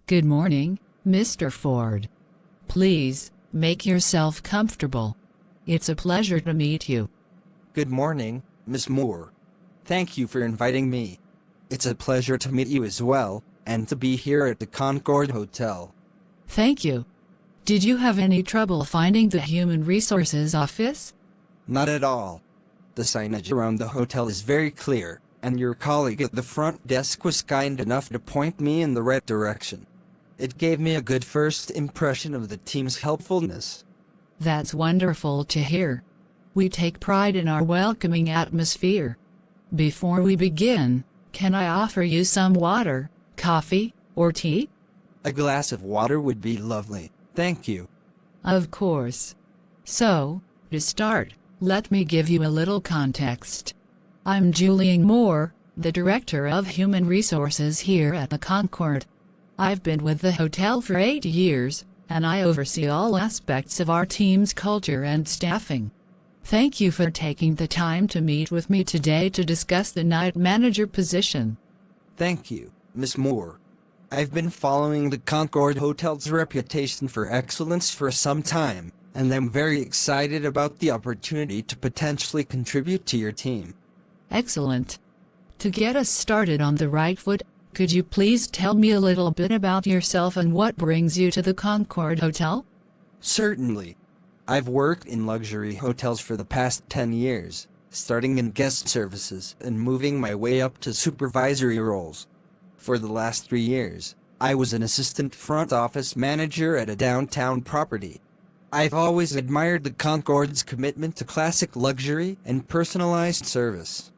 Good morning, Mr. Ford. Please, make yourself comfortable. It's a pleasure to meet you. Good morning, Miss Moore. Thank you for inviting me. It's a pleasure to meet you as well, and to be here at the Concord Hotel. Thank you. Did you have any trouble finding the Human Resources office? Not at all. The signage around the hotel is very clear, and your colleague at the front desk was kind enough to point me in the right direction. It gave me a good first impression of the team's helpfulness. That's wonderful to hear. We take pride in our welcoming atmosphere. Before we begin, can I offer you some water, coffee, or tea? A glass of water would be lovely, thank you. Of course. So, to start, let me give you a little context. I'm Julian Moore, the Director of Human Resources here at the Concord. I've been with the hotel for 8 years, and I oversee all aspects of our team's culture and staffing. Thank you for taking the time to meet with me today to discuss the night manager position. Thank you, Miss Moore. I've been following the Concord Hotel's reputation for excellence for some time, and I'm very excited about the opportunity to potentially contribute to your team. Excellent. To get us started on the right foot, could you please tell me a little bit about yourself and what brings you to the Concord Hotel? Certainly. I've worked in luxury hotels for the past 10 years, starting in guest services and moving my way up to supervisory roles. For the last 3 years, I was an assistant front office manager at a downtown property. I've always admired the Concord's commitment to classic luxury and personalized service.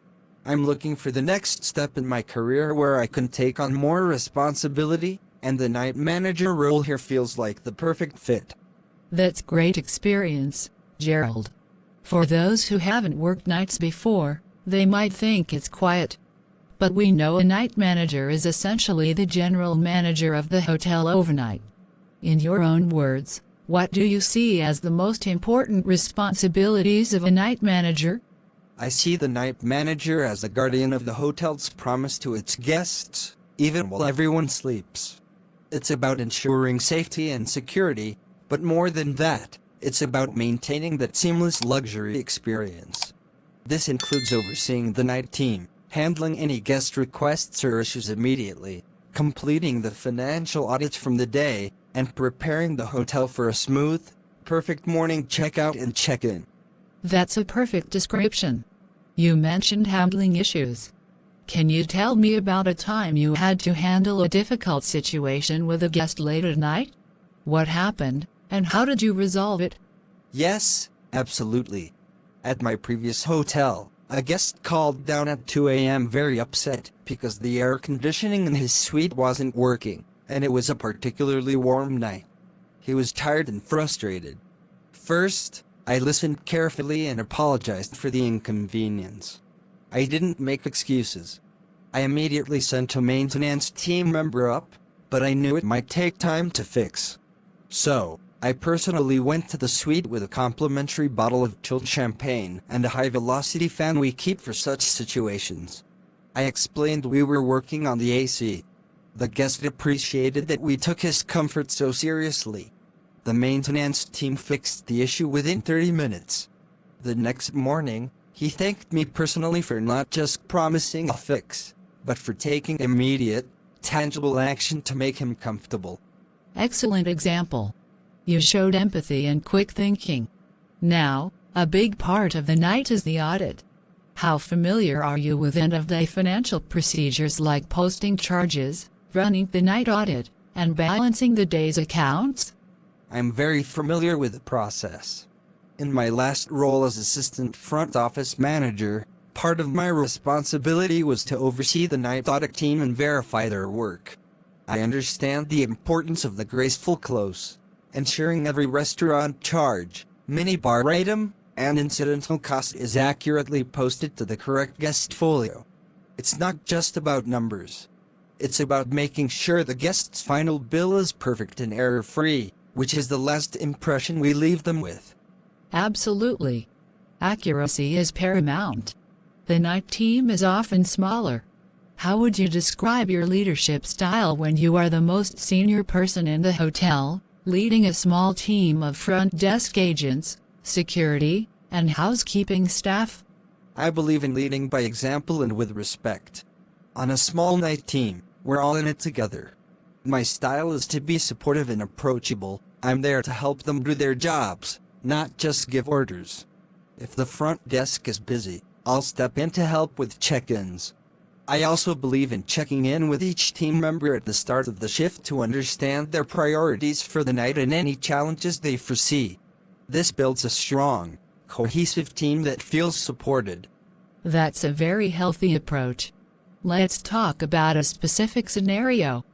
I'm looking for the next step in my career where I can take on more responsibility, and the night manager role here feels like the perfect fit. That's great experience, Gerald. For those who haven't worked nights before, they might think it's quiet. But we know a night manager is essentially the general manager of the hotel overnight. In your own words, what do you see as the most important responsibilities of a night manager? I see the night manager as the guardian of the hotel's promise to its guests, even while everyone sleeps. It's about ensuring safety and security, but more than that, it's about maintaining that seamless luxury experience. This includes overseeing the night team, handling any guest requests or issues immediately, completing the financial audits from the day, and preparing the hotel for a smooth, perfect morning checkout and check-in. That's a perfect description. You mentioned handling issues. Can you tell me about a time you had to handle a difficult situation with a guest late at night? What happened, and how did you resolve it? Yes, absolutely. At my previous hotel, a guest called down at 2 a.m. very upset because the air conditioning in his suite wasn't working, and it was a particularly warm night. He was tired and frustrated. First, I listened carefully and apologized for the inconvenience. I didn't make excuses. I immediately sent a maintenance team member up, but I knew it might take time to fix. So, I personally went to the suite with a complimentary bottle of chilled champagne and a high-velocity fan we keep for such situations. I explained we were working on the AC. The guest appreciated that we took his comfort so seriously. The maintenance team fixed the issue within 30 minutes. The next morning, he thanked me personally for not just promising a fix, but for taking immediate, tangible action to make him comfortable. Excellent example. You showed empathy and quick thinking. Now, a big part of the night is the audit. How familiar are you with end-of-day financial procedures like posting charges, running the night audit, and balancing the day's accounts? I'm very familiar with the process. In my last role as assistant front office manager, part of my responsibility was to oversee the night audit team and verify their work. I understand the importance of the graceful close, ensuring every restaurant charge, minibar item, and incidental cost is accurately posted to the correct guest folio. It's not just about numbers. It's about making sure the guest's final bill is perfect and error-free, which is the last impression we leave them with. Absolutely. Accuracy is paramount. The night team is often smaller. How would you describe your leadership style when you are the most senior person in the hotel, leading a small team of front desk agents, security, and housekeeping staff? I believe in leading by example and with respect. On a small night team, we're all in it together. My style is to be supportive and approachable. I'm there to help them do their jobs, not just give orders. If the front desk is busy, I'll step in to help with check-ins. I also believe in checking in with each team member at the start of the shift to understand their priorities for the night and any challenges they foresee. This builds a strong, cohesive team that feels supported. That's a very healthy approach. Let's talk about a specific scenario.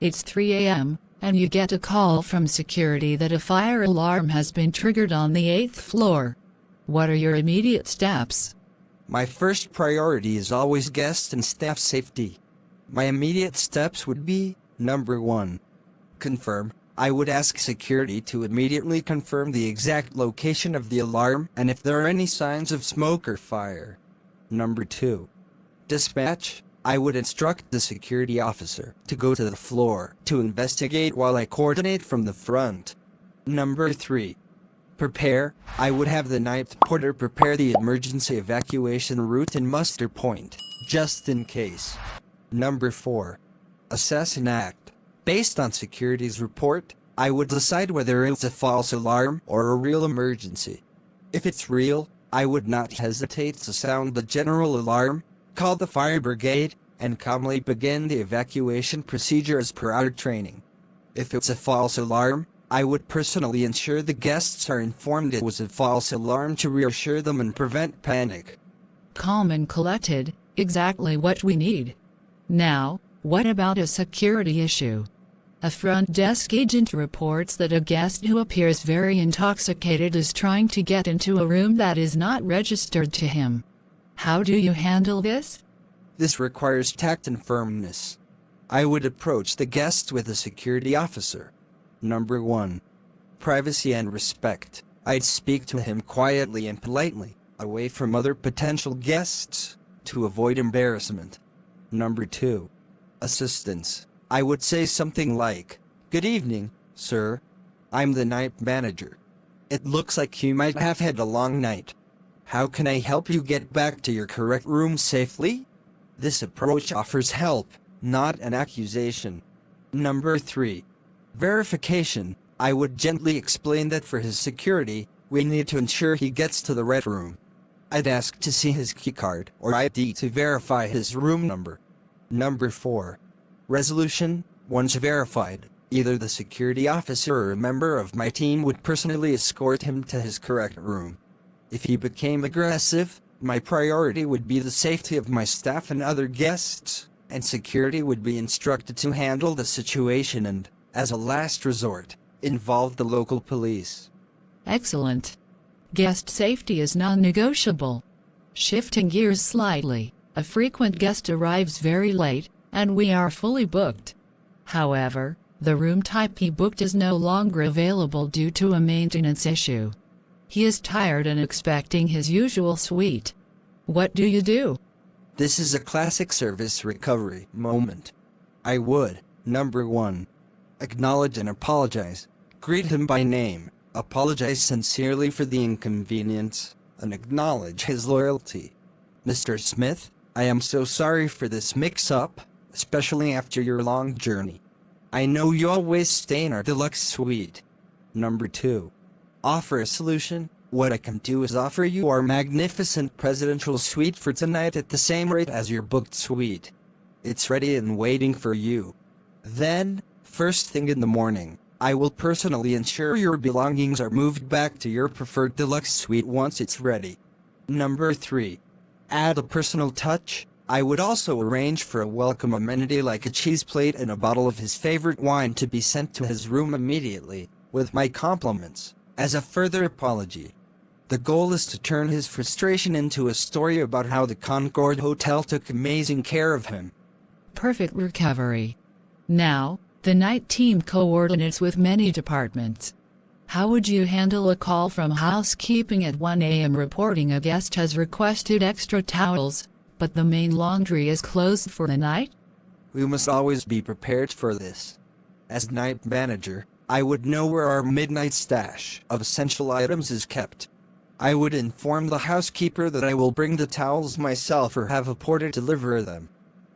It's 3 a.m., and you get a call from security that a fire alarm has been triggered on the 8th floor. What are your immediate steps? My first priority is always guest and staff safety. My immediate steps would be, number 1. Confirm. I would ask security to immediately confirm the exact location of the alarm and if there are any signs of smoke or fire. Number 2. Dispatch. I would instruct the security officer to go to the floor to investigate while I coordinate from the front. Number 3. Prepare. I would have the night porter prepare the emergency evacuation route and muster point, just in case. Number 4. Assess and act. Based on security's report, I would decide whether it's a false alarm or a real emergency. If it's real, I would not hesitate to sound the general alarm, call the fire brigade, and calmly begin the evacuation procedure as per our training. If it's a false alarm, I would personally ensure the guests are informed it was a false alarm to reassure them and prevent panic. Calm and collected, exactly what we need. Now, what about a security issue? A front desk agent reports that a guest who appears very intoxicated is trying to get into a room that is not registered to him. How do you handle this? This requires tact and firmness. I would approach the guest with a security officer. Number 1. Privacy and respect. I'd speak to him quietly and politely, away from other potential guests, to avoid embarrassment. Number 2. Assistance. I would say something like, "Good evening, sir. I'm the night manager. It looks like you might have had a long night. How can I help you get back to your correct room safely?" This approach offers help, not an accusation. Number 3. Verification. I would gently explain that for his security, we need to ensure he gets to the right room. I'd ask to see his keycard or ID to verify his room number. Number 4. Resolution. Once verified, either the security officer or a member of my team would personally escort him to his correct room. If he became aggressive, my priority would be the safety of my staff and other guests, and security would be instructed to handle the situation and, as a last resort, involve the local police. Excellent. Guest safety is non-negotiable. Shifting gears slightly, a frequent guest arrives very late, and we are fully booked. However, the room type he booked is no longer available due to a maintenance issue. He is tired and expecting his usual suite. What do you do? This is a classic service recovery moment. I would, number 1, acknowledge and apologize. Greet him by name, apologize sincerely for the inconvenience, and acknowledge his loyalty. "Mr. Smith, I am so sorry for this mix-up, especially after your long journey. I know you always stay in our deluxe suite." Number 2. Offer a solution. What I can do is offer you our magnificent presidential suite for tonight at the same rate as your booked suite. It's ready and waiting for you. Then, first thing in the morning, I will personally ensure your belongings are moved back to your preferred deluxe suite once it's ready. Number 3. Add a personal touch. I would also arrange for a welcome amenity like a cheese plate and a bottle of his favorite wine to be sent to his room immediately, with my compliments, as a further apology. The goal is to turn his frustration into a story about how the Concord Hotel took amazing care of him. Perfect recovery. Now, the night team coordinates with many departments. How would you handle a call from housekeeping at 1 a.m. reporting a guest has requested extra towels, but the main laundry is closed for the night? We must always be prepared for this. As night manager, I would know where our midnight stash of essential items is kept. I would inform the housekeeper that I will bring the towels myself or have a porter deliver them.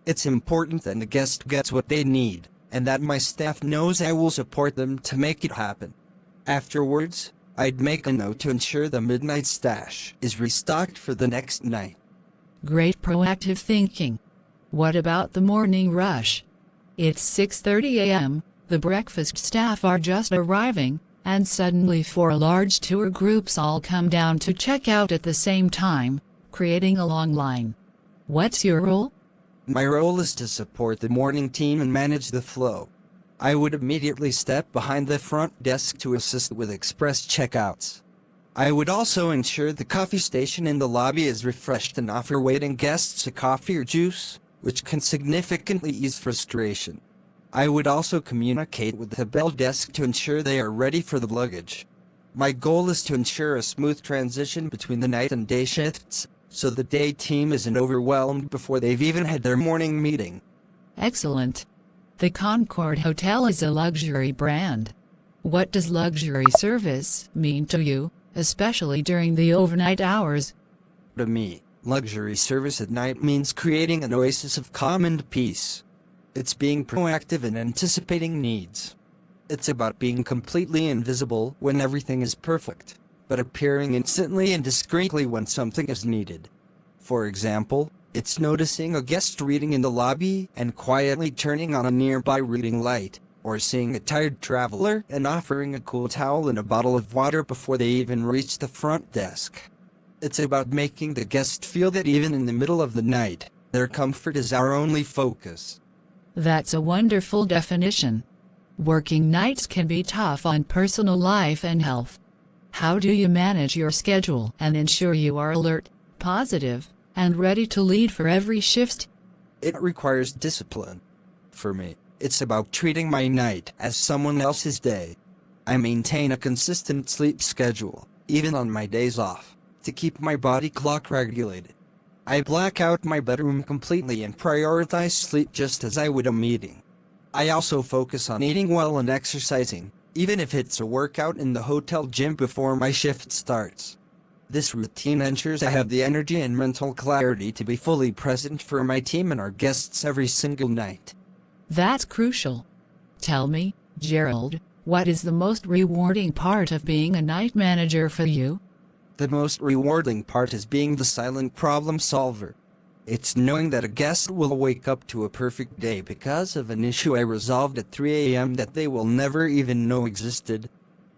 It's important that the guest gets what they need, and that my staff knows I will support them to make it happen. Afterwards, I'd make a note to ensure the midnight stash is restocked for the next night. Great proactive thinking. What about the morning rush? It's 6:30 a.m., the breakfast staff are just arriving, and suddenly 4 large tour groups all come down to check out at the same time, creating a long line. What's your role? My role is to support the morning team and manage the flow. I would immediately step behind the front desk to assist with express checkouts. I would also ensure the coffee station in the lobby is refreshed and offer waiting guests a coffee or juice, which can significantly ease frustration. I would also communicate with the bell desk to ensure they are ready for the luggage. My goal is to ensure a smooth transition between the night and day shifts, so the day team isn't overwhelmed before they've even had their morning meeting. Excellent. The Concord Hotel is a luxury brand. What does luxury service mean to you, especially during the overnight hours? To me, luxury service at night means creating an oasis of calm and peace. It's being proactive and anticipating needs. It's about being completely invisible when everything is perfect, but appearing instantly and discreetly when something is needed. For example, it's noticing a guest reading in the lobby and quietly turning on a nearby reading light, or seeing a tired traveler and offering a cool towel and a bottle of water before they even reach the front desk. It's about making the guest feel that even in the middle of the night, their comfort is our only focus. That's a wonderful definition. Working nights can be tough on personal life and health. How do you manage your schedule and ensure you are alert, positive, and ready to lead for every shift? It requires discipline. For me, it's about treating my night as someone else's day. I maintain a consistent sleep schedule, even on my days off, to keep my body clock regulated. I black out my bedroom completely and prioritize sleep just as I would a meeting. I also focus on eating well and exercising, even if it's a workout in the hotel gym before my shift starts. This routine ensures I have the energy and mental clarity to be fully present for my team and our guests every single night. That's crucial. Tell me, Gerald, what is the most rewarding part of being a night manager for you? The most rewarding part is being the silent problem solver. It's knowing that a guest will wake up to a perfect day because of an issue I resolved at 3 a.m. that they will never even know existed.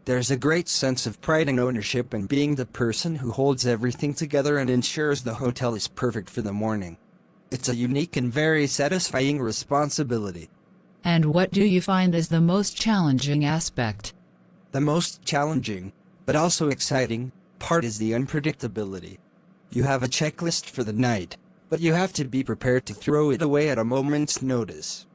There's a great sense of pride and ownership in being the person who holds everything together and ensures the hotel is perfect for the morning. It's a unique and very satisfying responsibility. And what do you find is the most challenging aspect? The most challenging, but also exciting, part is the unpredictability. You have a checklist for the night, but you have to be prepared to throw it away at a moment's notice.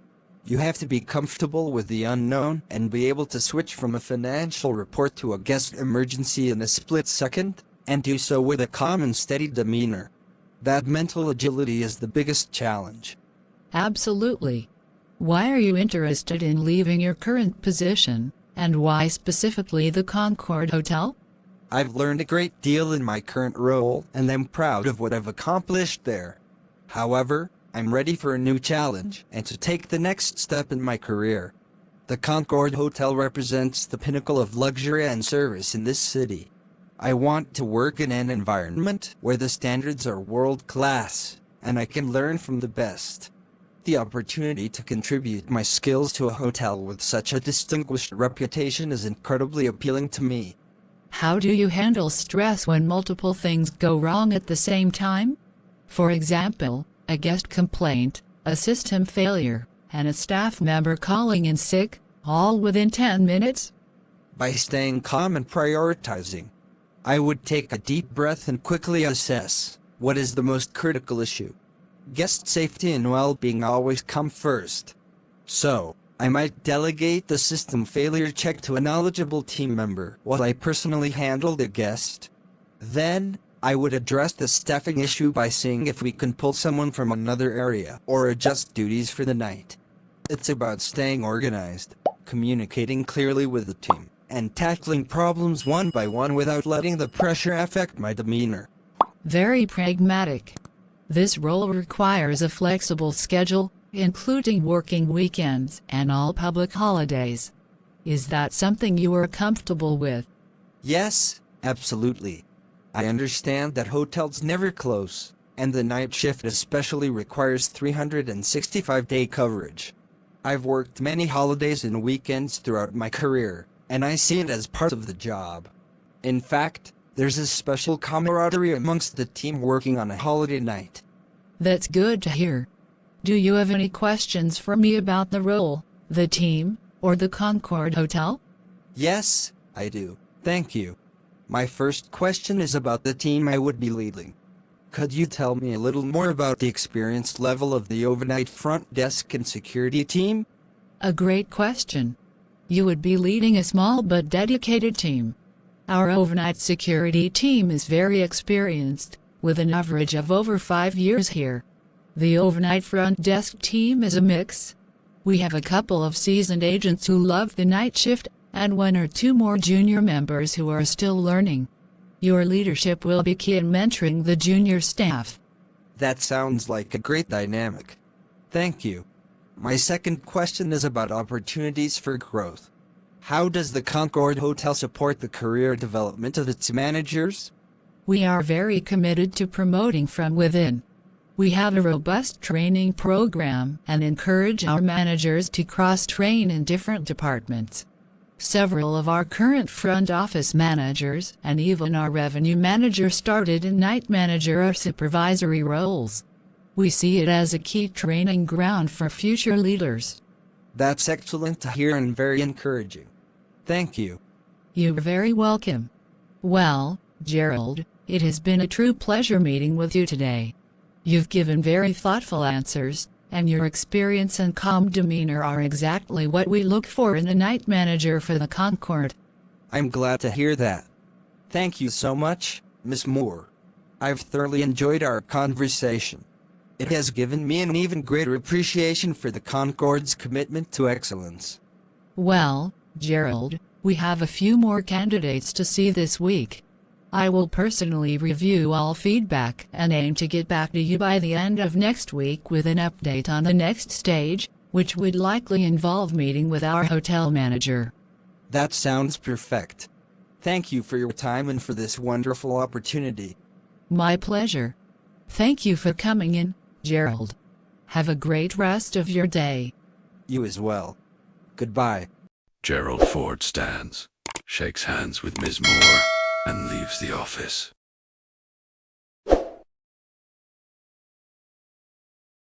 You have to be comfortable with the unknown and be able to switch from a financial report to a guest emergency in a split second, and do so with a calm and steady demeanor. That mental agility is the biggest challenge. Absolutely. Why are you interested in leaving your current position, and why specifically the Concord Hotel? I've learned a great deal in my current role, and I'm proud of what I've accomplished there. However, I'm ready for a new challenge and to take the next step in my career. The Concord Hotel represents the pinnacle of luxury and service in this city. I want to work in an environment where the standards are world-class, and I can learn from the best. The opportunity to contribute my skills to a hotel with such a distinguished reputation is incredibly appealing to me. How do you handle stress when multiple things go wrong at the same time? For example, a guest complaint, a system failure, and a staff member calling in sick, all within 10 minutes? By staying calm and prioritizing, I would take a deep breath and quickly assess what is the most critical issue. Guest safety and well-being always come first. So, I might delegate the system failure check to a knowledgeable team member while I personally handle the guest. Then, I would address the staffing issue by seeing if we can pull someone from another area or adjust duties for the night. It's about staying organized, communicating clearly with the team, and tackling problems one by one without letting the pressure affect my demeanor. Very pragmatic. This role requires a flexible schedule, including working weekends and all public holidays. Is that something you are comfortable with? Yes, absolutely. I understand that hotels never close, and the night shift especially requires 365-day coverage. I've worked many holidays and weekends throughout my career, and I see it as part of the job. In fact, there's a special camaraderie amongst the team working on a holiday night. That's good to hear. Do you have any questions for me about the role, the team, or the Concord Hotel? Yes, I do. Thank you. My first question is about the team I would be leading. Could you tell me a little more about the experience level of the overnight front desk and security team? A great question. You would be leading a small but dedicated team. Our overnight security team is very experienced, with an average of over 5 years here. The overnight front desk team is a mix. We have a couple of seasoned agents who love the night shift, and 1 or 2 more junior members who are still learning. Your leadership will be key in mentoring the junior staff. That sounds like a great dynamic. Thank you. My second question is about opportunities for growth. How does the Concord Hotel support the career development of its managers? We are very committed to promoting from within. We have a robust training program and encourage our managers to cross-train in different departments. Several of our current front office managers and even our revenue manager started in night manager or supervisory roles. We see it as a key training ground for future leaders. That's excellent to hear and very encouraging. Thank you. You're very welcome. Well, Gerald, it has been a true pleasure meeting with you today. You've given very thoughtful answers, and your experience and calm demeanor are exactly what we look for in a night manager for the Concord. I'm glad to hear that. Thank you so much, Miss Moore. I've thoroughly enjoyed our conversation. It has given me an even greater appreciation for the Concord's commitment to excellence. Well, Gerald, we have a few more candidates to see this week. I will personally review all feedback and aim to get back to you by the end of next week with an update on the next stage, which would likely involve meeting with our hotel manager. That sounds perfect. Thank you for your time and for this wonderful opportunity. My pleasure. Thank you for coming in, Gerald. Have a great rest of your day. You as well. Goodbye. Gerald Ford stands, shakes hands with Ms. Moore, and leaves the office.